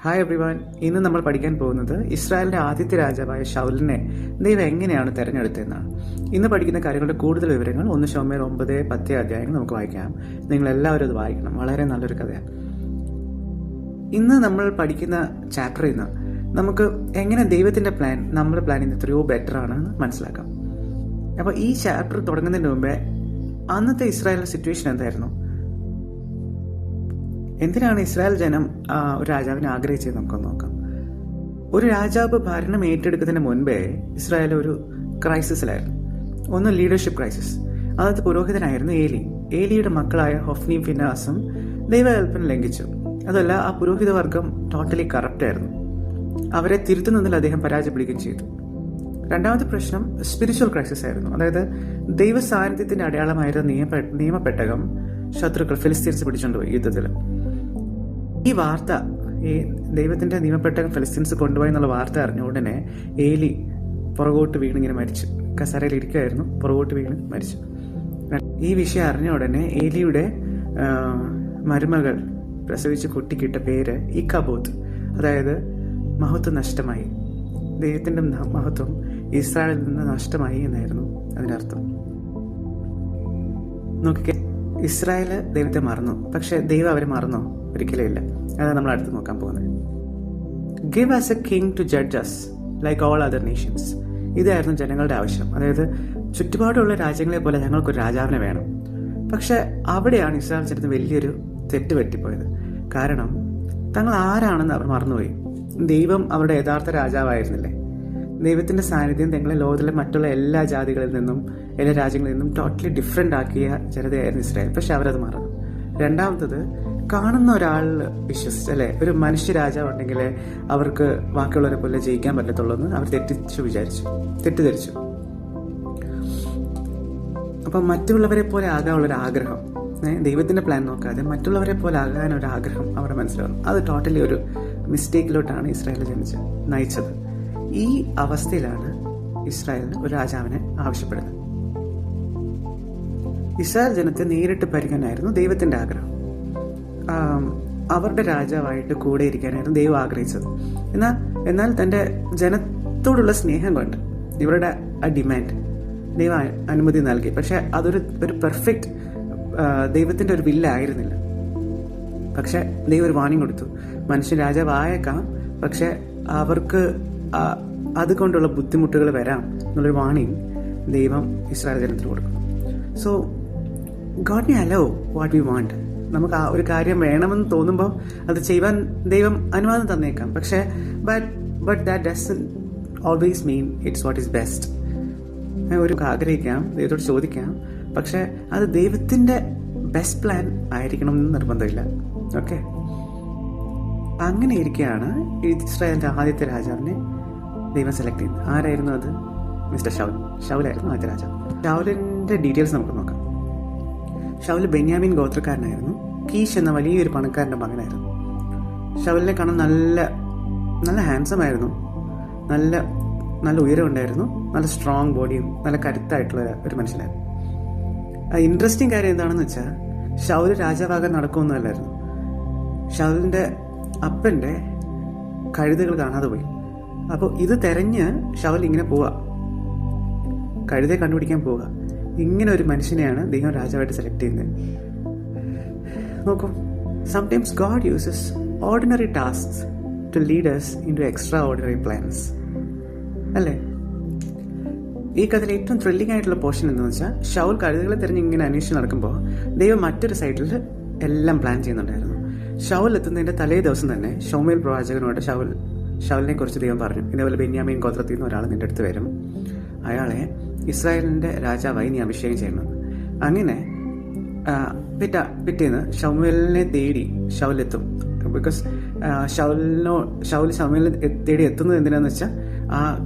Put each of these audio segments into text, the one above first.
Hi everyone. ഇന്ന് നമ്മൾ പഠിക്കാൻ പോകുന്നത് ഇസ്രായേലിന്റെ ആദ്യത്തെ രാജാവായ ശൗലിനെ ദൈവം എങ്ങനെയാണ് തെരഞ്ഞെടുത്തതെന്നാണ്. ഇന്ന് പഠിക്കുന്ന കാര്യങ്ങളുടെ കൂടുതൽ വിവരങ്ങൾ 1 ശമൂവേൽ 9-10 അധ്യായങ്ങൾ നമുക്ക് വായിക്കാം. നിങ്ങൾ എല്ലാവരും അത് വായിക്കണം. വളരെ നല്ലൊരു കഥയാണ്. ഇന്ന് നമ്മൾ പഠിക്കുന്ന ചാപ്റ്ററിൽ നിന്ന് നമുക്ക് എങ്ങനെ ദൈവത്തിന്റെ പ്ലാൻ നമ്മുടെ പ്ലാനിൽ നിന്ന് എത്രയോ ബെറ്റർ ആണെന്ന് മനസ്സിലാക്കാം. അപ്പോൾ ഈ ചാപ്റ്റർ തുടങ്ങുന്നതിന് മുമ്പേ അന്നത്തെ ഇസ്രായേലിന്റെ സിറ്റുവേഷൻ എന്തായിരുന്നു, എന്തിനാണ് ഇസ്രായേൽ ജനം ഒരു രാജാവിനെ ആഗ്രഹിച്ചത് നമുക്കൊന്ന് നോക്കാം. ഒരു രാജാവ് ഭരണം ഏറ്റെടുക്കുന്നതിന് മുൻപേ ഇസ്രായേൽ ഒരു ക്രൈസിസിലായിരുന്നു. ഒന്ന് ലീഡർഷിപ്പ് ക്രൈസിസ്. അന്നത്തെ പുരോഹിതനായിരുന്നു ഏലിയുടെ മക്കളായ ഹൊഫ്നിയും ഫിനാസും ദൈവകൽപ്പന ലംഘിച്ചു. അതല്ല, ആ പുരോഹിത വർഗം ടോട്ടലി കറപ്റ്റ് ആയിരുന്നു. അവരെ തിരുത്തുന്നതിൽ അദ്ദേഹം പരാജയപ്പെടുകയും ചെയ്തു. രണ്ടാമത്തെ പ്രശ്നം സ്പിരിച്വൽ ക്രൈസിസ് ആയിരുന്നു. അതായത് ദൈവ സാന്നിധ്യത്തിന്റെ അടയാളമായിരുന്ന നിയമപ്പെട്ടകം ശത്രുക്കൾ ഫിലിസ്തീൻസ് പിടിച്ചുകൊണ്ടുപോയി യുദ്ധത്തിൽ. ഈ വാർത്ത, ഈ ദൈവത്തിന്റെ നിയമപ്പെട്ടകം ഫിലിസ്തീൻസ് കൊണ്ടുപോയി എന്നുള്ള വാർത്ത അറിഞ്ഞ ഉടനെ ഏലി പുറകോട്ട് വീണിങ്ങനെ മരിച്ചു. കസരയിൽ ഇരിക്കുകയായിരുന്നു, പുറകോട്ട് വീണ് മരിച്ചു. ഈ വിഷയം അറിഞ്ഞ ഉടനെ ഏലിയുടെ മരുമകൾ പ്രസവിച്ച കുട്ടിക്കിട്ട പേര് ഇക്കബോത്ത്, അതായത് മഹത്വം നഷ്ടമായി, ദൈവത്തിന്റെ മഹത്വം ഇസ്രായേലിൽ നിന്ന് നഷ്ടമായി എന്നായിരുന്നു അതിനർത്ഥം. നോക്കിക്കേ, ഇസ്രായേല് ദൈവത്തെ മറന്നു, പക്ഷെ ദൈവം അവരെ മറന്നോ? ഒരിക്കലും ഇല്ല. അതാണ് നമ്മൾ അടുത്ത് നോക്കാൻ പോകുന്നത്. Give us a king to judge us like all other nations. ഇതായിരുന്നു ജനങ്ങളുടെ ആവശ്യം. അതായത് ചുറ്റുപാടുള്ള രാജ്യങ്ങളെ പോലെ ഞങ്ങൾക്കൊരു രാജാവിനെ വേണം. പക്ഷെ അവിടെയാണ് ഇസ്രായേൽ ജനത്തിന് വലിയൊരു തെറ്റ് പറ്റിപ്പോയത്. കാരണം തങ്ങൾ ആരാണെന്ന് അവർ മറന്നുപോയി. ദൈവം അവരുടെ യഥാർത്ഥ രാജാവായിരുന്നില്ലേ? ദൈവത്തിന്റെ സാന്നിധ്യം തങ്ങളെ ലോകത്തിലെ മറ്റുള്ള എല്ലാ ജാതികളിൽ നിന്നും എല്ലാ രാജ്യങ്ങളിൽ നിന്നും ടോട്ടലി ഡിഫറെന്റ് ആക്കിയ ജനതയായിരുന്നു ഇസ്രായേൽ. പക്ഷെ അവരത് മറന്നു. രണ്ടാമത്തത്, കാണുന്ന ഒരാളിൽ വിശ്വസിച്ച്, അല്ലെ, ഒരു മനുഷ്യ രാജാവ് ഉണ്ടെങ്കിൽ അവർക്ക് ബാക്കിയുള്ളവരെ പോലെ ജയിക്കാൻ പറ്റത്തുള്ളൂ എന്ന് അവർ തെറ്റിദ്ധരിച്ചു. അപ്പം മറ്റുള്ളവരെ പോലെ ആകാനുള്ളൊരു ആഗ്രഹം, ദൈവത്തിന്റെ പ്ലാൻ നോക്കാതെ മറ്റുള്ളവരെ പോലെ ആകാൻ ഒരു ആഗ്രഹം അവരുടെ മനസ്സിലാവും. അത് ടോട്ടലി ഒരു മിസ്റ്റേക്കിലോട്ടാണ് ഇസ്രായേൽ നയിച്ചത്. ഈ അവസ്ഥയിലാണ് ഇസ്രായേലിന് ഒരു രാജാവിനെ ആവശ്യപ്പെടുന്നത്. ഇസ്രായേൽ ജനത്തെ നേരിട്ട് ഭരിക്കാനായിരുന്നു ദൈവത്തിന്റെ ആഗ്രഹം. അവരുടെ രാജാവായിട്ട് കൂടെ ഇരിക്കാനായിരുന്നു ദൈവം ആഗ്രഹിച്ചത്. എന്നാൽ തന്റെ ജനത്തോടുള്ള സ്നേഹം കൊണ്ട് ഇവരുടെ ആ ഡിമാൻഡ് ദൈവം അനുമതി നൽകി. പക്ഷെ അതൊരു പെർഫെക്റ്റ് ദൈവത്തിന്റെ ഒരു വില്ലായിരുന്നില്ല. പക്ഷെ ദൈവം ഒരു വാണിംഗ് കൊടുത്തു, മനുഷ്യൻ രാജാവായേക്കാം, പക്ഷെ അവർക്ക് അതുകൊണ്ടുള്ള ബുദ്ധിമുട്ടുകൾ വരാം എന്നുള്ളൊരു വാണിംഗ് ദൈവം ഇസ്രായേൽ ജനത്തിന് കൊടുക്കുന്നു. So God may hello what we want. നമുക്ക് ആ ഒരു കാര്യം വേണമെന്ന് തോന്നുമ്പോൾ അത് ചെയ്യുവാൻ ദൈവം അനുവാദം തന്നേക്കാം. പക്ഷേ but that doesn't always mean it's what is best. ഒരു ആഗ്രഹിക്കാം, ദൈവത്തോട് ചോദിക്കാം, പക്ഷെ അത് ദൈവത്തിന്റെ ബെസ്റ്റ് പ്ലാൻ ആയിരിക്കണം എന്ന് നിർബന്ധമില്ല. ഓക്കെ, അങ്ങനെ ഇരിക്കുകയാണ് ഇസ്രായേലിന്റെ ആദ്യത്തെ രാജാവിനെ ദൈവം സെലക്ട് ചെയ്യുന്നത്. ആരായിരുന്നു അത്? മിസ്റ്റർ ഷൗലായിരുന്നു ആദ്യത്തെ രാജാവ്. ഷൗലിന്റെ ഡീറ്റെയിൽസ് നമുക്ക് നോക്കാം. ഷൗല് ബെന്യാമിൻ ഗോത്രക്കാരനായിരുന്നു. കീഷ് എന്ന വലിയൊരു പണക്കാരന്റെ മകനായിരുന്നു. ഷൗലിനെ കാണാൻ നല്ല ഹാൻസം ആയിരുന്നു. നല്ല ഉയരം ഉണ്ടായിരുന്നു. നല്ല സ്ട്രോങ് ബോഡിയും നല്ല കരുത്തായിട്ടുള്ള ഒരു മനുഷ്യനായിരുന്നു. ഇൻട്രസ്റ്റിംഗ് കാര്യം എന്താണെന്ന് വെച്ചാൽ, ഷൗല് രാജാവാകാൻ നടക്കുമൊന്നുമല്ലായിരുന്നു. ഷൗലിന്റെ അപ്പന്റെ കഴുതകൾ കാണാതെ പോയി. അപ്പോൾ ഇത് തെരഞ്ഞ് ഷൗൽ ഇങ്ങനെ പോവുക, കഴുതയെ കണ്ടുപിടിക്കാൻ പോവുക. ഇങ്ങനെ ഒരു മനുഷ്യനെയാണ് ദൈവം രാജാവായിട്ട് സെലക്ട് ചെയ്യുന്നത്. നോക്കൂ, sometimes God uses ordinary tasks to lead us into extraordinary plans, അല്ലേ? ഈ കഥയിൽ ഏറ്റവും ത്രില്ലിംഗ് ആയിട്ടുള്ള പോർഷൻ എന്താണെന്ന് വെച്ചാൽ, ഷൗൽ കഴുതകളെ തിരഞ്ഞ് ഇങ്ങനെ അന്വേഷിച്ച് നടക്കുമ്പോൾ ദൈവം മറ്റൊരു സൈഡിൽ എല്ലാം പ്ലാൻ ചെയ്യുന്നുണ്ടായിരുന്നു. ഷൗൽ എത്തുന്നതിന്റെ തലേ ദിവസം തന്നെ ശമൂവേൽ പ്രവാചകനോട് ഷൗലിനെ കുറിച്ച് ദൈവം പറഞ്ഞു, ഇതേപോലെ ബെന്യാമീൻ ഗോത്രത്തിൽ നിന്ന് ഒരാൾ നിന്റെ അടുത്ത് വരും, അയാളെ ഇസ്രായേലിന്റെ രാജാവായി നീ അഭിഷേകം ചെയ്യണം. അങ്ങനെ പിറ്റേന്ന് ശമൂവേലിനെ തേടി ഷൗലെത്തും. ബിക്കോസ് ശമൂവേലിനെ തേടി എത്തുന്നത് എന്തിനാന്ന് വെച്ചാൽ, ആ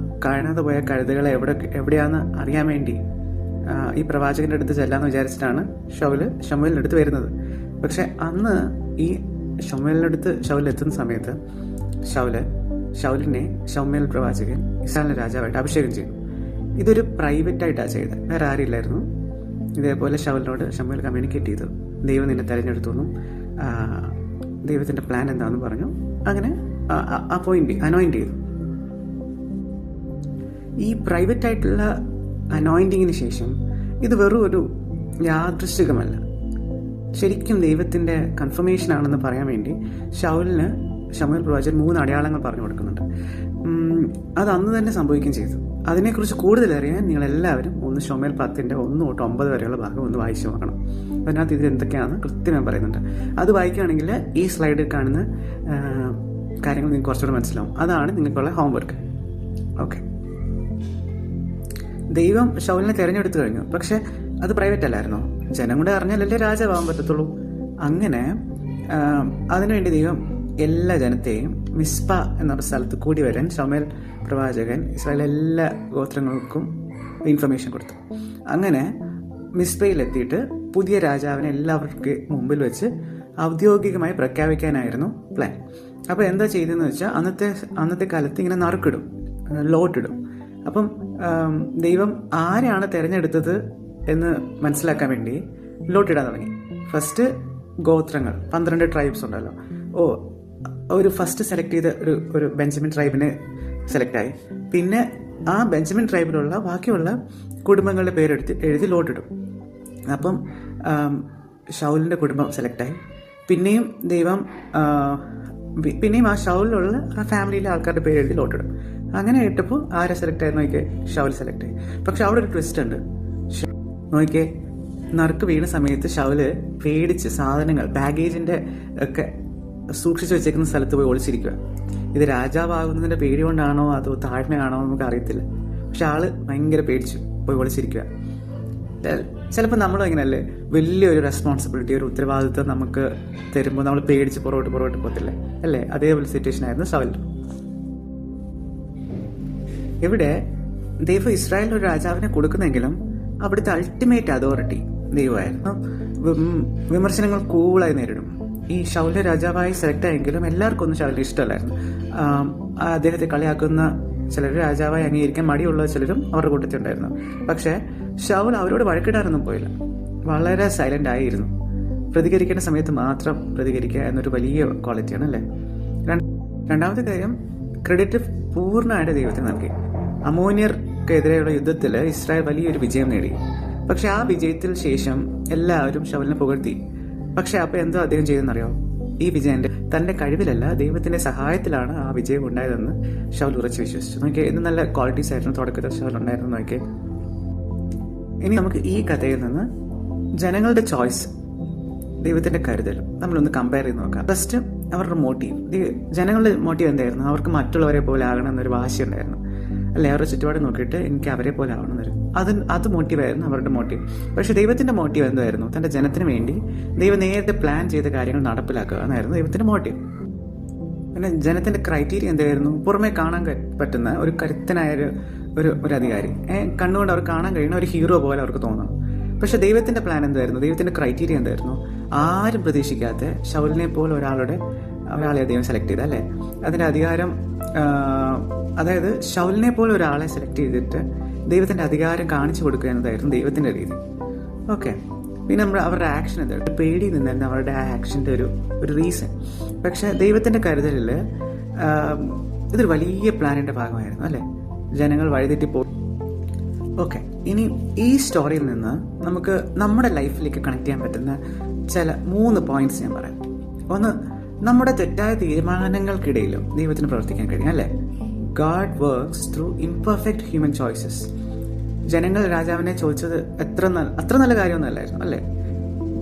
കാണാതെ പോയ കഴുതകളെ എവിടെയാന്ന് അറിയാൻ വേണ്ടി ഈ പ്രവാചകന്റെ അടുത്ത് ചെല്ലാന്ന് വിചാരിച്ചിട്ടാണ് ശമൂവേലിന്റെ അടുത്ത് വരുന്നത്. പക്ഷെ അന്ന് ഈ ഷൗൽ എത്തുന്ന സമയത്ത് ഷൗലിനെ ശമൂവേൽ പ്രവാചകൻ ഇസ്രായേലിന്റെ രാജാവായിട്ട് അഭിഷേകം ചെയ്തു. ഇതൊരു പ്രൈവറ്റ് ആയിട്ടാണ് ചെയ്തത്, വേറെ ആരില്ലായിരുന്നു. ഇതേപോലെ ശമൂവേൽ കമ്മ്യൂണിക്കേറ്റ് ചെയ്തു, ദൈവം നിന്നെ തെരഞ്ഞെടുത്തു എന്നും ദൈവത്തിന്റെ പ്ലാൻ എന്താണെന്ന് പറഞ്ഞു. അങ്ങനെ അനോയിന്റ് ചെയ്തു. ഈ പ്രൈവറ്റ് ആയിട്ടുള്ള അനോയിന്റിങ്ങിന് ശേഷം ഇത് വെറും ഒരു യാദൃശ്ചികമല്ല, ശരിക്കും ദൈവത്തിൻ്റെ കൺഫർമേഷൻ ആണെന്ന് പറയാൻ വേണ്ടി ശമൂവേൽ പ്രവാചകൻ 3 അടയാളങ്ങൾ പറഞ്ഞു കൊടുക്കുന്നുണ്ട്. അത് അന്ന് തന്നെ സംഭവിക്കുകയും ചെയ്തു. അതിനെക്കുറിച്ച് കൂടുതൽ അറിയാൻ നിങ്ങളെല്ലാവരും ശമൂവേൽ 10 1 തൊട്ട് 9 വരെയുള്ള ഭാഗം ഒന്ന് വായിച്ചു നോക്കണം. അതിനകത്ത് ഇത് എന്തൊക്കെയാണെന്ന് കൃത്യമായി പറയുന്നുണ്ട്. അത് വായിക്കുകയാണെങ്കിൽ ഈ സ്ലൈഡിൽ കാണുന്ന കാര്യങ്ങൾ നിങ്ങൾക്ക് കുറച്ചുകൂടെ മനസ്സിലാവും. അതാണ് നിങ്ങൾക്കുള്ള ഹോംവർക്ക്. ഓക്കെ, ദൈവം ശൗലിനെ തിരഞ്ഞെടുത്തു കഴിഞ്ഞു. പക്ഷെ അത് പ്രൈവറ്റ് അല്ലായിരുന്നോ? ജനം കൂടെ അറിഞ്ഞാലല്ലേ രാജാവാൻ പറ്റത്തുള്ളൂ. അങ്ങനെ അതിനുവേണ്ടി ദൈവം എല്ലാ ജനത്തെയും മിസ്പ എന്ന സ്ഥലത്ത് കൂടി വരാൻ ശമൂവേൽ പ്രവാചകൻ ഇസ്രായേൽ എല്ലാ ഗോത്രങ്ങൾക്കും ഇൻഫർമേഷൻ കൊടുത്തു. അങ്ങനെ മിസ്പയിലെത്തിയിട്ട് പുതിയ രാജാവിനെ എല്ലാവർക്കും മുമ്പിൽ വെച്ച് ഔദ്യോഗികമായി പ്രഖ്യാപിക്കാനായിരുന്നു പ്ലാൻ. അപ്പോൾ എന്താ ചെയ്തതെന്ന് വെച്ചാൽ അന്നത്തെ കാലത്ത് ഇങ്ങനെ നറുക്കിടും, ലോട്ടിടും. അപ്പം ദൈവം ആരെയാണ് തിരഞ്ഞെടുത്തത് എന്ന് മനസ്സിലാക്കാൻ വേണ്ടി ലോട്ടിടാൻ തുടങ്ങി. ഫസ്റ്റ് ഗോത്രങ്ങൾ 12 ട്രൈബ്സ് ഉണ്ടല്ലോ. ഒരു ഫസ്റ്റ് സെലക്ട് ചെയ്ത ഒരു ബെഞ്ചമിൻ ട്രൈബിനെ സെലക്റ്റായി. പിന്നെ ആ ബെഞ്ചമിൻ ട്രൈബിലുള്ള ബാക്കിയുള്ള കുടുംബങ്ങളുടെ എഴുതി ലോട്ടിടും. അപ്പം ശൗലിൻ്റെ കുടുംബം സെലക്റ്റായി. പിന്നെയും ദൈവം ആ ശൗലിലുള്ള ആ ഫാമിലിയിലെ ആൾക്കാരുടെ പേര് എഴുതി ലോട്ടിടും. അങ്ങനെ ഇട്ടപ്പോൾ ആരെ സെലക്ട് ആയിരുന്നു നോക്കിയേ? ശൗൽ സെലക്ട് ആയി. പക്ഷെ അവിടെ ഒരു ട്വിസ്റ്റ് ഉണ്ട്. നോക്കിയേ, നറുക്ക് വീണ സമയത്ത് ശൗല് പേടിച്ച് സാധനങ്ങൾ, ബാഗേജിന്റെ ഒക്കെ സൂക്ഷിച്ചു വെച്ചേക്കുന്ന സ്ഥലത്ത് പോയി ഒളിച്ചിരിക്കുക. ഇത് രാജാവാകുന്നതിന്റെ പേടി കൊണ്ടാണോ അതോ താഴ്മയാണോ നമുക്ക് അറിയത്തില്ല. പക്ഷെ ആള് ഭയങ്കര പേടിച്ചു പോയി ഒളിച്ചിരിക്കുക. ചിലപ്പോൾ നമ്മളും ഇങ്ങനെയല്ലേ, വലിയൊരു റെസ്പോൺസിബിലിറ്റി, ഒരു ഉത്തരവാദിത്വം നമുക്ക് തരുമ്പോൾ നമ്മൾ പേടിച്ച് പുറകോട്ട് പോകത്തില്ലേ അല്ലേ? അതേപോലെ സിറ്റുവേഷൻ ആയിരുന്നു ശൗൽ. ഇവിടെ ദൈവം ഇസ്രായേലിൽ ഒരു രാജാവിനെ കൊടുക്കുന്നെങ്കിലും അവിടുത്തെ അൾട്ടിമേറ്റ് അതോറിറ്റി ദൈവമായിരുന്നു. വിമർശനങ്ങൾ കൂളായി നേരിടും. ഈ ശൗല രാജാവായി സെലക്ട് ആയെങ്കിലും എല്ലാവർക്കും ഒന്നും ശൗലിനെ ഇഷ്ടമല്ലായിരുന്നു. അദ്ദേഹത്തെ കളിയാക്കുന്ന ചിലർ, രാജാവായി അംഗീകരിക്കാൻ മടിയുള്ള ചിലരും അവരുടെ കൂട്ടത്തിലുണ്ടായിരുന്നു. പക്ഷേ ശൗൽ അവരോട് വഴക്കിടാനൊന്നും പോയില്ല. വളരെ സൈലന്റ് ആയിരുന്നു. പ്രതികരിക്കേണ്ട സമയത്ത് മാത്രം പ്രതികരിക്കുക എന്നൊരു വലിയ ക്വാളിറ്റിയാണ് അല്ലേ? രണ്ടാമത്തെ കാര്യം, ക്രെഡിറ്റ് പൂർണ്ണമായിട്ട് ദൈവത്തിന് നൽകി. അമോനിയർക്കെതിരെയുള്ള യുദ്ധത്തിൽ ഇസ്രായേൽ വലിയൊരു വിജയം നേടി. പക്ഷെ ആ വിജയത്തിൽ ശേഷം എല്ലാവരും ശൗലിനെ പുകഴ്ത്തി. പക്ഷെ അപ്പോൾ എന്തോ അദ്ദേഹം ചെയ്തെന്നറിയോ? ഈ വിജയം തന്റെ കഴിവിലല്ല, ദൈവത്തിന്റെ സഹായത്തിലാണ് ആ വിജയം ഉണ്ടായതെന്ന് ശൗൽ ഉറച്ചു വിശ്വസിച്ചു. നോക്കിയേ, എന്ത് നല്ല ക്വാളിറ്റീസ് ആയിരുന്നു തുടക്കത്തിൽ ശൗൽ ഉണ്ടായിരുന്നു. നോക്കിയേ, ഇനി നമുക്ക് ഈ കഥയിൽ നിന്ന് ജനങ്ങളുടെ ചോയ്സ്, ദൈവത്തിന്റെ കരുതലും നമ്മളൊന്ന് കമ്പയർ ചെയ്ത് നോക്കാം. ഫസ്റ്റ് അവരുടെ മോട്ടീവ്, ജനങ്ങളുടെ മോട്ടീവ് എന്തായിരുന്നു? അവർക്ക് മറ്റുള്ളവരെ പോലെ ആകണം എന്നൊരു വാശി ഉണ്ടായിരുന്നു അല്ലെ? അവരുടെ ചുറ്റുപാട് നോക്കിയിട്ട് എനിക്ക് അവരെ പോലെ ആവണമെന്നൊരു അത് മോട്ടീവായിരുന്നു അവരുടെ മോട്ടീവ്. പക്ഷെ ദൈവത്തിന്റെ മോട്ടീവ് എന്തായിരുന്നു? തന്റെ ജനത്തിന് വേണ്ടി ദൈവം നേരത്തെ പ്ലാൻ ചെയ്ത കാര്യങ്ങൾ നടപ്പിലാക്കുക എന്നായിരുന്നു ദൈവത്തിന്റെ മോട്ടീവ്. പിന്നെ ജനത്തിന്റെ ക്രൈറ്റീരിയ എന്തായിരുന്നു? പുറമെ കാണാൻ പറ്റുന്ന ഒരു കരുത്തനായ ഒരു അധികാരി, കണ്ണുകൊണ്ട് അവർ കാണാൻ കഴിയുന്ന ഒരു ഹീറോ പോലെ അവർക്ക് തോന്നണം. പക്ഷെ ദൈവത്തിന്റെ പ്ലാൻ എന്തായിരുന്നു? ദൈവത്തിന്റെ ക്രൈറ്റീരിയ എന്തായിരുന്നു? ആരും പ്രതീക്ഷിക്കാത്ത ശൗലിനെ പോലെ ഒരാളെ ദൈവം സെലക്ട് ചെയ്ത അല്ലേ? അതിന്റെ അധികാരം, അതായത് ശൗലിനെ പോലെ ഒരാളെ സെലക്ട് ചെയ്തിട്ട് ദൈവത്തിന്റെ അധികാരം കാണിച്ചു കൊടുക്കുക എന്നതായിരുന്നു ദൈവത്തിന്റെ രീതി. ഓക്കെ, പിന്നെ അവരുടെ ആക്ഷൻ എന്തായിരുന്നു? പേടി നിന്നായിരുന്നു അവരുടെ ആ ആക്ഷന്റെ ഒരു റീസൺ. പക്ഷെ ദൈവത്തിന്റെ കരുതലിൽ ഇതൊരു വലിയ പ്ലാനിന്റെ ഭാഗമായിരുന്നു അല്ലേ? ജനങ്ങൾ വഴിതെറ്റിപ്പോ. ഓക്കെ, ഇനി ഈ സ്റ്റോറിയിൽ നിന്ന് നമുക്ക് നമ്മുടെ ലൈഫിലേക്ക് കണക്ട് ചെയ്യാൻ പറ്റുന്ന ചില 3 പോയിന്റ്സ് ഞാൻ പറയാം. ഒന്ന്, നമ്മുടെ തെറ്റായ തീരുമാനങ്ങൾക്കിടയിലും ദൈവത്തിന് പ്രവർത്തിക്കാൻ കഴിയും അല്ലേ? God works through imperfect human choices. ജനങ്ങൾ രാജാവിനെ ചോദിച്ചത് അത്ര നല്ല കാര്യമൊന്നുമല്ലായിരുന്നു അല്ലേ?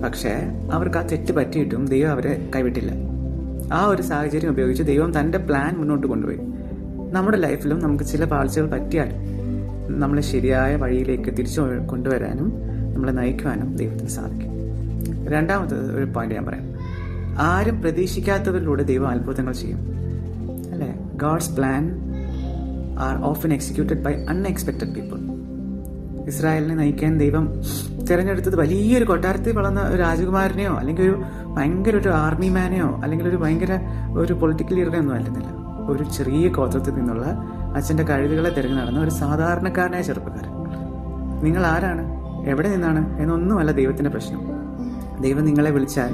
പക്ഷേ അവർക്ക് ആ തെറ്റ് പറ്റിയിട്ടും ദൈവം അവരെ കൈവിട്ടില്ല. ആ ഒരു സാഹചര്യം ഉപയോഗിച്ച് ദൈവം തൻ്റെ പ്ലാൻ മുന്നോട്ട് കൊണ്ടുപോയി. നമ്മുടെ ലൈഫിലും നമുക്ക് ചില പാഴ്ചകൾ പറ്റിയാൽ നമ്മളെ ശരിയായ വഴിയിലേക്ക് തിരിച്ചു കൊണ്ടുവരാനും നമ്മളെ നയിക്കുവാനും ദൈവത്തിന് സാധിക്കും. രണ്ടാമത്തെ ഒരു പോയിന്റ് ഞാൻ പറയാം. ആരും പ്രതീക്ഷിക്കാത്തവരിലൂടെ ദൈവം അത്ഭുതങ്ങൾ ചെയ്യും അല്ലേ? God's plan are often executed by unexpected people. ഇസ്രായേലിനെ നയിക്കാൻ ദൈവം തിരഞ്ഞെടുത്തത് വലിയൊരു കൊട്ടാരത്തിൽ വളർന്ന ഒരു രാജകുമാരനെയോ അല്ലെങ്കിൽ ഒരു ആർമി മാനെയോ അല്ലെങ്കിൽ ഒരു പൊളിറ്റിക്കൽ ലീഡറെ ഒന്നും അല്ലെന്നില്ല. ഒരു ചെറിയ ഗോത്രത്തിൽ നിന്നുള്ള അച്ഛൻ്റെ കഴിവുകളെ തിരഞ്ഞു നടന്ന ഒരു സാധാരണക്കാരനായ ചെറുപ്പക്കാരൻ. നിങ്ങൾ ആരാണ്, എവിടെ നിന്നാണ് എന്നൊന്നുമല്ല ദൈവത്തിൻ്റെ പ്രശ്നം. ദൈവം നിങ്ങളെ വിളിച്ചാൽ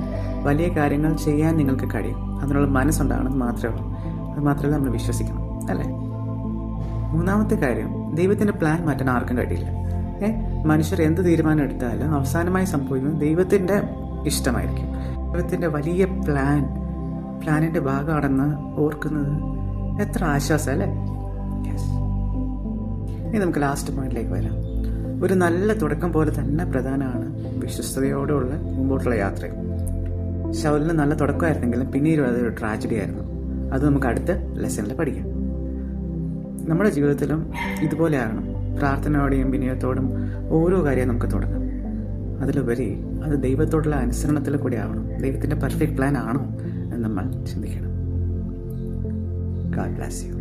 വലിയ കാര്യങ്ങൾ ചെയ്യാൻ നിങ്ങൾക്ക് കഴിയും. അതിനുള്ള മനസ്സുണ്ടാകണമെന്ന് മാത്രമേ ഉള്ളൂ. അത് മാത്രമല്ല നമ്മൾ വിശ്വസിക്കണം, അല്ലേ? മൂന്നാമത്തെ കാര്യം, ദൈവത്തിൻ്റെ പ്ലാൻ മാറ്റാൻ ആർക്കും കഴിയില്ല. മനുഷ്യർ എന്ത് തീരുമാനം എടുത്താലും അവസാനമായി സംഭവിക്കുന്നത് ദൈവത്തിൻ്റെ ഇഷ്ടമായിരിക്കും. ദൈവത്തിൻ്റെ വലിയ പ്ലാനിൻ്റെ ഭാഗമാണെന്ന് ഓർക്കുന്നത് എത്ര ആശ്വാസം, അല്ലേ? യെസ്. ഇനി നമുക്ക് ലാസ്റ്റ് പോയിന്റിലേക്ക് വരാം. ഒരു നല്ല തുടക്കം പോലെ തന്നെ പ്രധാനമാണ് വിശ്വസ്തയോടുള്ള മുമ്പോട്ടുള്ള യാത്രയും. ശൗലിന് നല്ല തുടക്കമായിരുന്നെങ്കിലും പിന്നീട് അതൊരു ട്രാജഡി ആയിരുന്നു. അത് നമുക്ക് അടുത്ത ലെസണിൽ പഠിക്കാം. നമ്മുടെ ജീവിതത്തിലും ഇതുപോലെ ആകണം. പ്രാർത്ഥനയോടെയും വിനയത്തോടും ഓരോ കാര്യം നമുക്ക് തുടങ്ങാം. അതിലുപരി അത് ദൈവത്തോടുള്ള അനുസരണത്തിൽ കൂടി ആവണം. ദൈവത്തിൻ്റെ പെർഫെക്റ്റ് പ്ലാൻ ആണോ എന്ന് നമ്മൾ ചിന്തിക്കണം. God bless you.